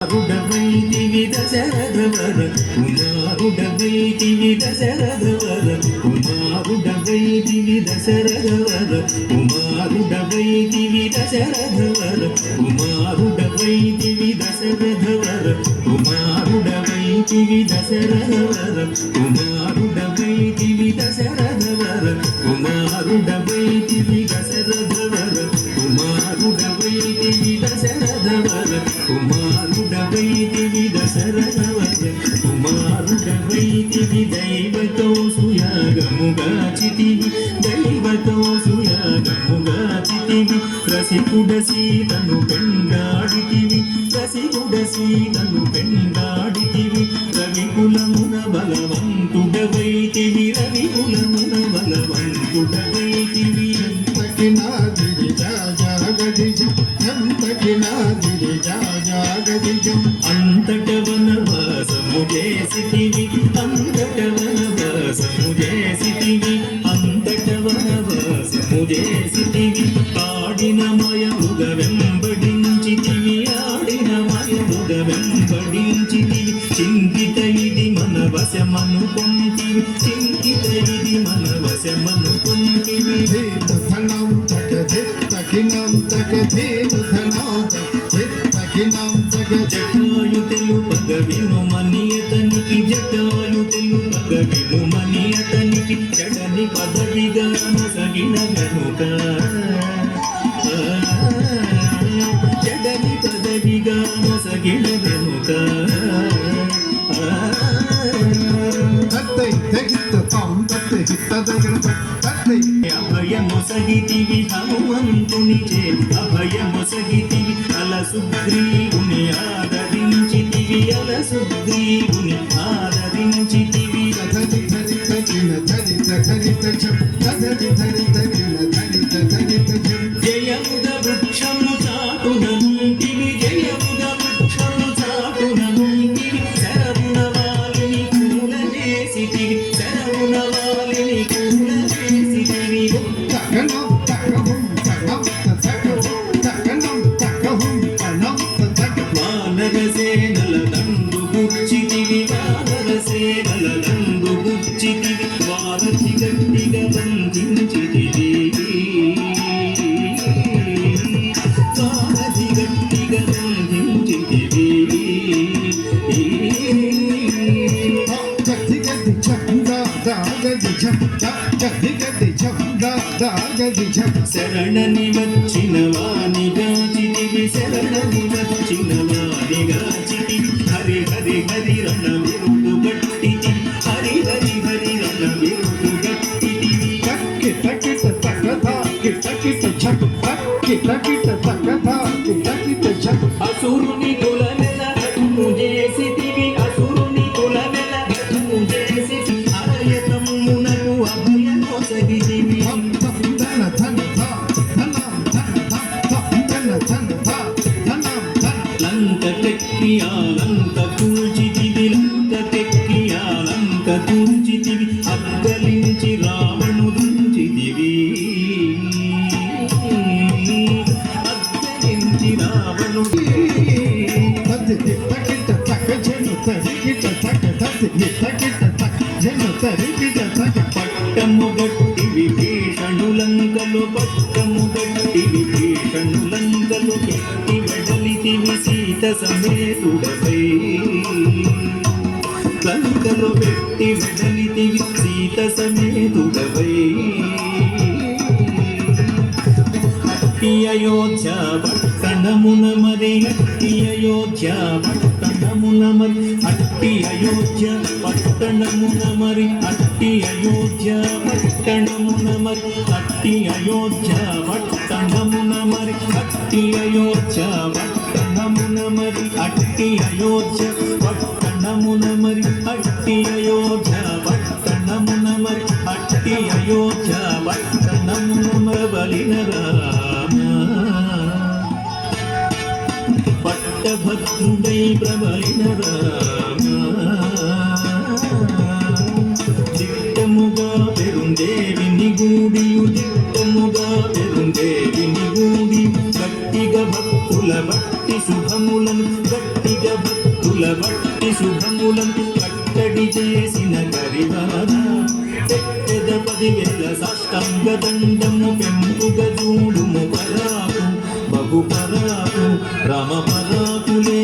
కుమారుడవైతివి దశరథవర కుమారుడవైతివి దశరథవర కుమారుడవైతివి దశరథవర కుమారుడవైతివి దశరథవర కుమారుడవైతివి దశరథవర కుమారుడవైతివి దశరథవర కుమారుడవైతివి దశరథవర కుమారుడవైతివి దశరథవర కుమారుడవైతివి దశరథవర కుమారుడవైతివి దశరథవర కుమారుడవైతివి దైవతో సుయాగముగాచితివి దైవతో సుయాగముగాచితివి రసికుడ సీతను పెండాడితివి రసికుడ సీతను పెండాడితివి రవికులమున బలవంతుడవైతివి రవికులమున బలవంతుడవైతివి అంతట వనవాసము చేసితివి అంతట వనవాసము చేసితివి అంతట వనవాసము చేసితివి ఆడిన మయముగ వెంబడించితివి ఆడిన మయముగ వెంబడించితివి చింతిత ఇది మన వశమనుకొంటివి చింతిత ఇది మన వశమనుకొంటివి జటాయు తెలుపగ వినుమనియతనికి జటాయు తెలుపగ వినుమనియతనికి చెడని పదవిగా మొసగిన వెనుక చెడని పదవిగా మొసగిన వెనుక అభయమొసగితివి హనుమంతునిచే అభయమొసగితివి అల సుగ్రీవుని ఆదరించితివి అల సుగ్రీవుని ఆదరించితివి జయముద వృక్షము చాటునంటివి జయముద వృక్షము చాటునంటివి శరవున వాలిని కూలనేసితివి శరవున వాలిని కూలనేసితివి వానరసేనల నందు గుచ్చితివి వానరసేనల నందు గుచ్చితివి వారధి గట్టిగా బంధించితివి వారధి గట్టిగా బంధించితివి శరణని వచ్చిన వాణిగాచితివి శరణని వచ్చిన వాణిగాచితివి హరి హరి హరి రణ విరుడు గట్టితి హరి హరి హరి రణ విరుడు గట్టితివి అసురుని కులమెల హతము చేసితివి అసురుని కులమెల హతము చేసి అరయతమ్మునకు అభయమొసగితివి లంక తెక్కియాలంక కూల్చితివి లంక తెక్కియాలంక కూల్చితివి అగ్గలించి రావణుదించితివి అగ్గలించి రావణుడి పట్టము గట్టి విభీషణులంకలు పట్టము గట్టి విభీషణులంకలు పెట్టి వెడలితివి సీత సమేతుడపై లంకలు పెట్టి వెడలితివి సీత సమేతుడపై అట్టి అయోధ్య పట్టణమున మరి అట్టి అయోధ్య పట్టణమున మరి అట్టి అయోధ్య పట్టణమున మరి అట్టి అయోధ్య పట్టణమున మరి అట్టి అయోధ్య పట్టణమున మరి అట్టి అయోధ్య పట్టణమున మరి అట్టి అయోధ్య పట్టణమున మరి అట్టి అయోధ్య పట్టణమున మరి అట్టి అయోధ్య పట్టణమున బలిన రామ పట్టభద్రుడై ప్రబలిన రామ దిట్టముగా పెరుందేవిని గూడియు దిట్టముగా పెరుందేవిని గూడి గట్టిగా భక్తుల బట్టి శుభములను గట్టిగా భక్తుల భక్తి శుభములను కట్టడి చేసిన కరివార చెక్కెద 10,000 సాష్టాంగ దండము పెంపుగ చూడుము పరాకు బహు పరాకు రామ పరాకులే